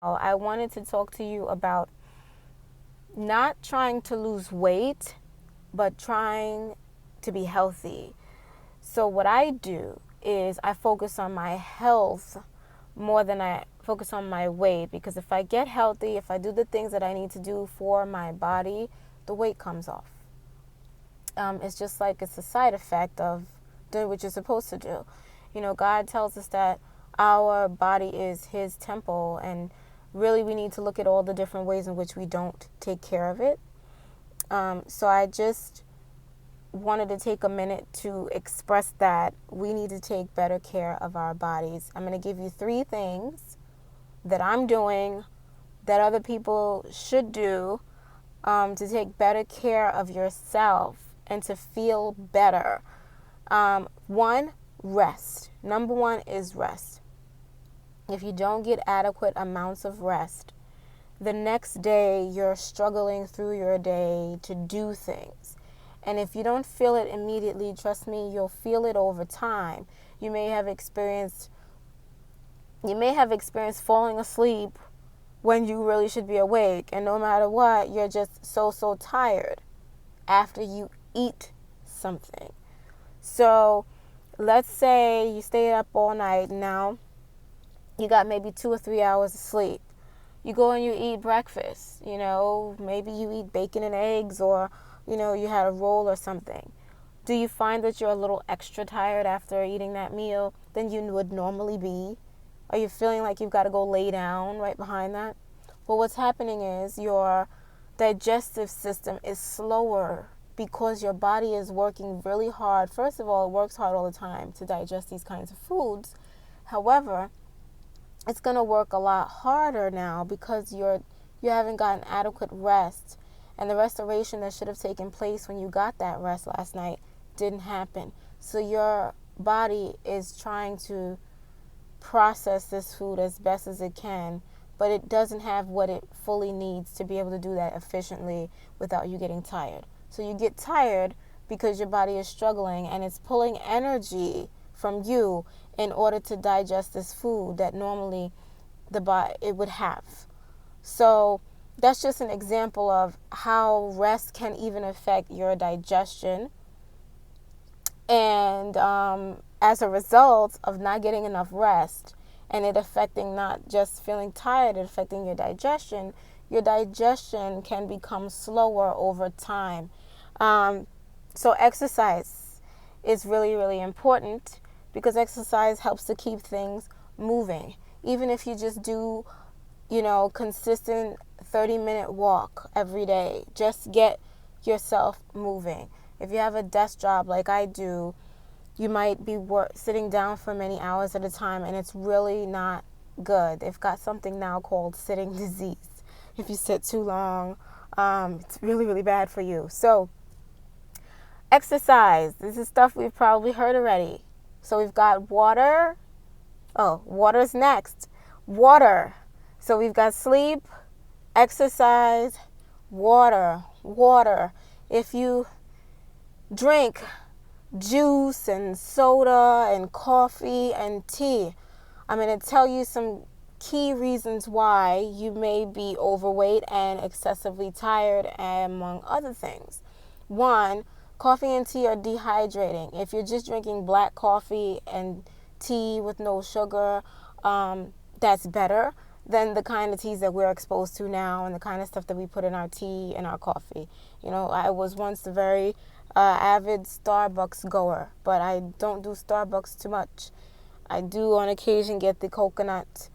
I wanted to talk to you about not trying to lose weight, but trying to be healthy. So, what I do is I focus on my health more than I focus on my weight, because if I get healthy, if I do the things that I need to do for my body, the weight comes off. It's just like it's a side effect of doing what you're supposed to do. God tells us that our body is His temple, and really we need to look at all the different ways in which we don't take care of it. So I just wanted to take a minute to express that we need to take better care of our bodies. I'm going to give you 3 things that I'm doing that other people should do to take better care of yourself and to feel better. 1, rest. Number 1 is rest. If you don't get adequate amounts of rest, the next day you're struggling through your day to do things. And if you don't feel it immediately, trust me, you'll feel it over time. You may have experienced falling asleep when you really should be awake. And no matter what, you're just so tired after you eat something. So let's say you stayed up all night. Now you got maybe 2 or 3 hours of sleep. You go and you eat breakfast. Maybe you eat bacon and eggs, or you had a roll or something. Do you find that you're a little extra tired after eating that meal than you would normally be? Are you feeling like you've got to go lay down right behind that? Well, what's happening is your digestive system is slower because your body is working really hard. First of all, it works hard all the time to digest these kinds of foods. However, it's going to work a lot harder now because you haven't gotten adequate rest, and the restoration that should have taken place when you got that rest last night didn't happen. So your body is trying to process this food as best as it can, but it doesn't have what it fully needs to be able to do that efficiently without you getting tired. So you get tired because your body is struggling, and it's pulling energy from you in order to digest this food that normally the body it would have. So that's just an example of how rest can even affect your digestion. And as a result of not getting enough rest, and it affecting not just feeling tired, it affecting your digestion can become slower over time. So exercise is really, really important, because exercise helps to keep things moving. Even if you just do, consistent 30-minute walk every day, just get yourself moving. If you have a desk job like I do, you might be sitting down for many hours at a time, and it's really not good. They've got something now called sitting disease. If you sit too long, it's really, really bad for you. So exercise, this is stuff we've probably heard already. So we've got water. Oh, water's next. Water. So we've got sleep, exercise, water. If you drink juice and soda and coffee and tea, I'm going to tell you some key reasons why you may be overweight and excessively tired, among other things. 1, coffee and tea are dehydrating. If you're just drinking black coffee and tea with no sugar, that's better than the kind of teas that we're exposed to now and the kind of stuff that we put in our tea and our coffee. I was once a very avid Starbucks goer, but I don't do Starbucks too much. I do on occasion get the coconut.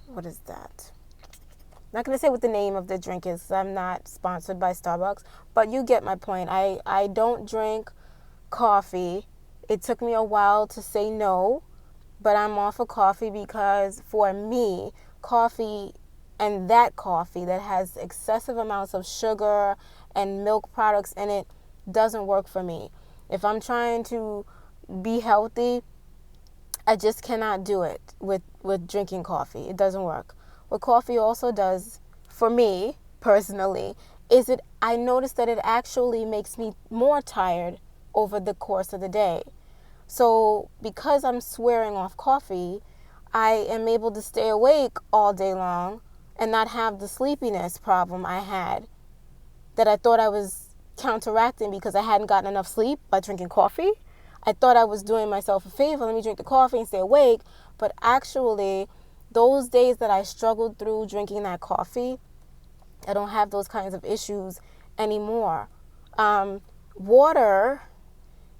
What is that? I'm not going to say what the name of the drink is. I'm not sponsored by Starbucks, but you get my point. I don't drink coffee. It took me a while to say no, but I'm off of coffee because for me, coffee and that coffee that has excessive amounts of sugar and milk products in it doesn't work for me. If I'm trying to be healthy, I just cannot do it with drinking coffee. It doesn't work. What coffee also does for me personally is I notice that it actually makes me more tired over the course of the day. So because I'm swearing off coffee, I am able to stay awake all day long and not have the sleepiness problem I had that I thought I was counteracting because I hadn't gotten enough sleep by drinking coffee. I thought I was doing myself a favor. Let me drink the coffee and stay awake. But actually, those days that I struggled through drinking that coffee, I don't have those kinds of issues anymore. Water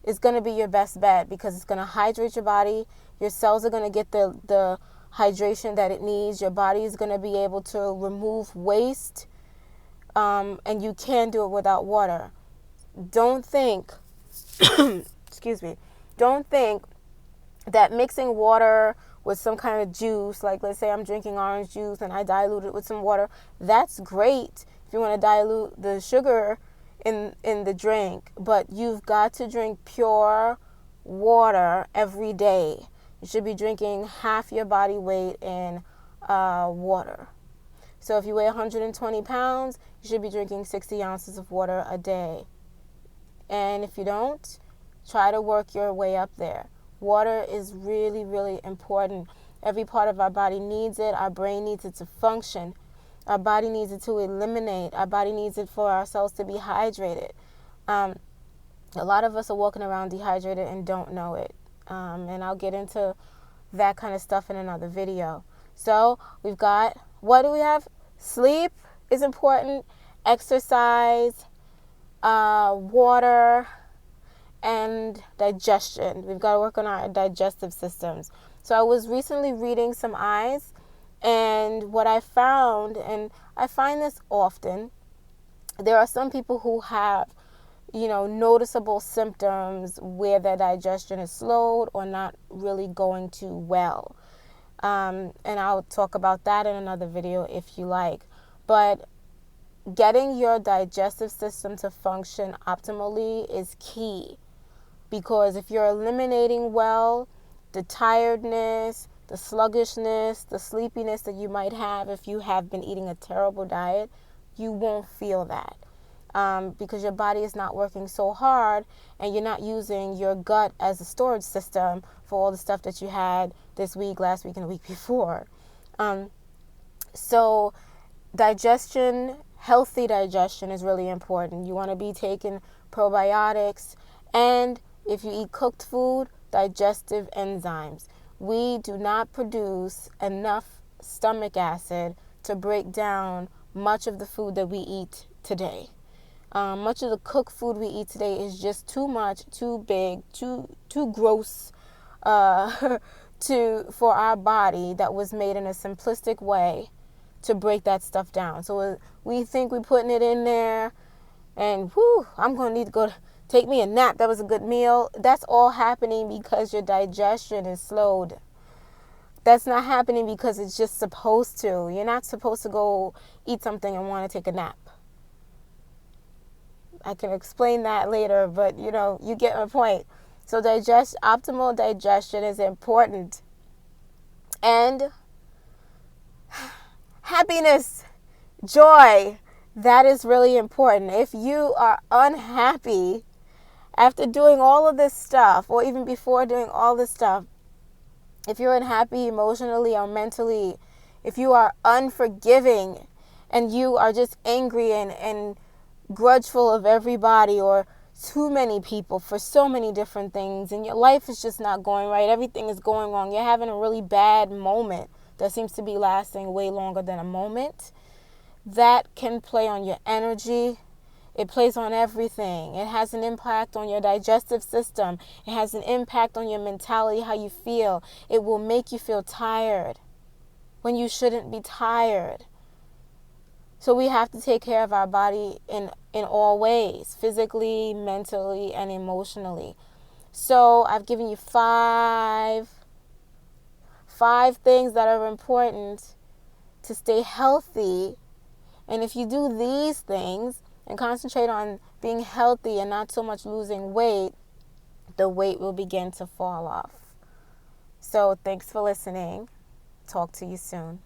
is going to be your best bet because it's going to hydrate your body. Your cells are going to get the hydration that it needs. Your body is going to be able to remove waste, and you can do it without water. Don't think, excuse me, don't think that mixing water with some kind of juice, like let's say I'm drinking orange juice and I dilute it with some water, that's great if you want to dilute the sugar in the drink, but you've got to drink pure water every day. You should be drinking half your body weight in water. So if you weigh 120 pounds, you should be drinking 60 ounces of water a day. And if you don't, try to work your way up there. Water is really, really important. Every part of our body needs it. Our brain needs it to function. Our body needs it to eliminate. Our body needs it for our cells to be hydrated. A lot of us are walking around dehydrated and don't know it. And I'll get into that kind of stuff in another video. So we've got, what do we have? Sleep is important. Exercise, water, and digestion. We've got to work on our digestive systems. So I was recently reading some eyes, and what I found, and I find this often, there are some people who have, noticeable symptoms where their digestion is slowed or not really going too well. And I'll talk about that in another video if you like. But getting your digestive system to function optimally is key, because if you're eliminating well the tiredness, the sluggishness, the sleepiness that you might have if you have been eating a terrible diet, you won't feel that. Because your body is not working so hard and you're not using your gut as a storage system for all the stuff that you had this week, last week, and the week before. So digestion, healthy digestion is really important. You want to be taking probiotics, and if you eat cooked food, digestive enzymes. We do not produce enough stomach acid to break down much of the food that we eat today. Much of the cooked food we eat today is just too much, too big, too gross for our body, that was made in a simplistic way to break that stuff down. So we think we're putting it in there, and I'm going to need to go take me a nap. That was a good meal. That's all happening because your digestion is slowed. That's not happening because it's just supposed to. You're not supposed to go eat something and want to take a nap. I can explain that later, but you get my point. So optimal digestion is important. And happiness, joy, that is really important. If you are unhappy after doing all of this stuff, or even before doing all this stuff, if you're unhappy emotionally or mentally, if you are unforgiving and you are just angry and grudgeful of everybody or too many people for so many different things, and your life is just not going right, everything is going wrong, you're having a really bad moment that seems to be lasting way longer than a moment, that can play on your energy. It plays on everything. It has an impact on your digestive system. It has an impact on your mentality, how you feel. It will make you feel tired when you shouldn't be tired. So we have to take care of our body in all ways, physically, mentally, and emotionally. So I've given you five things that are important to stay healthy. And if you do these things and concentrate on being healthy and not so much losing weight, the weight will begin to fall off. So thanks for listening. Talk to you soon.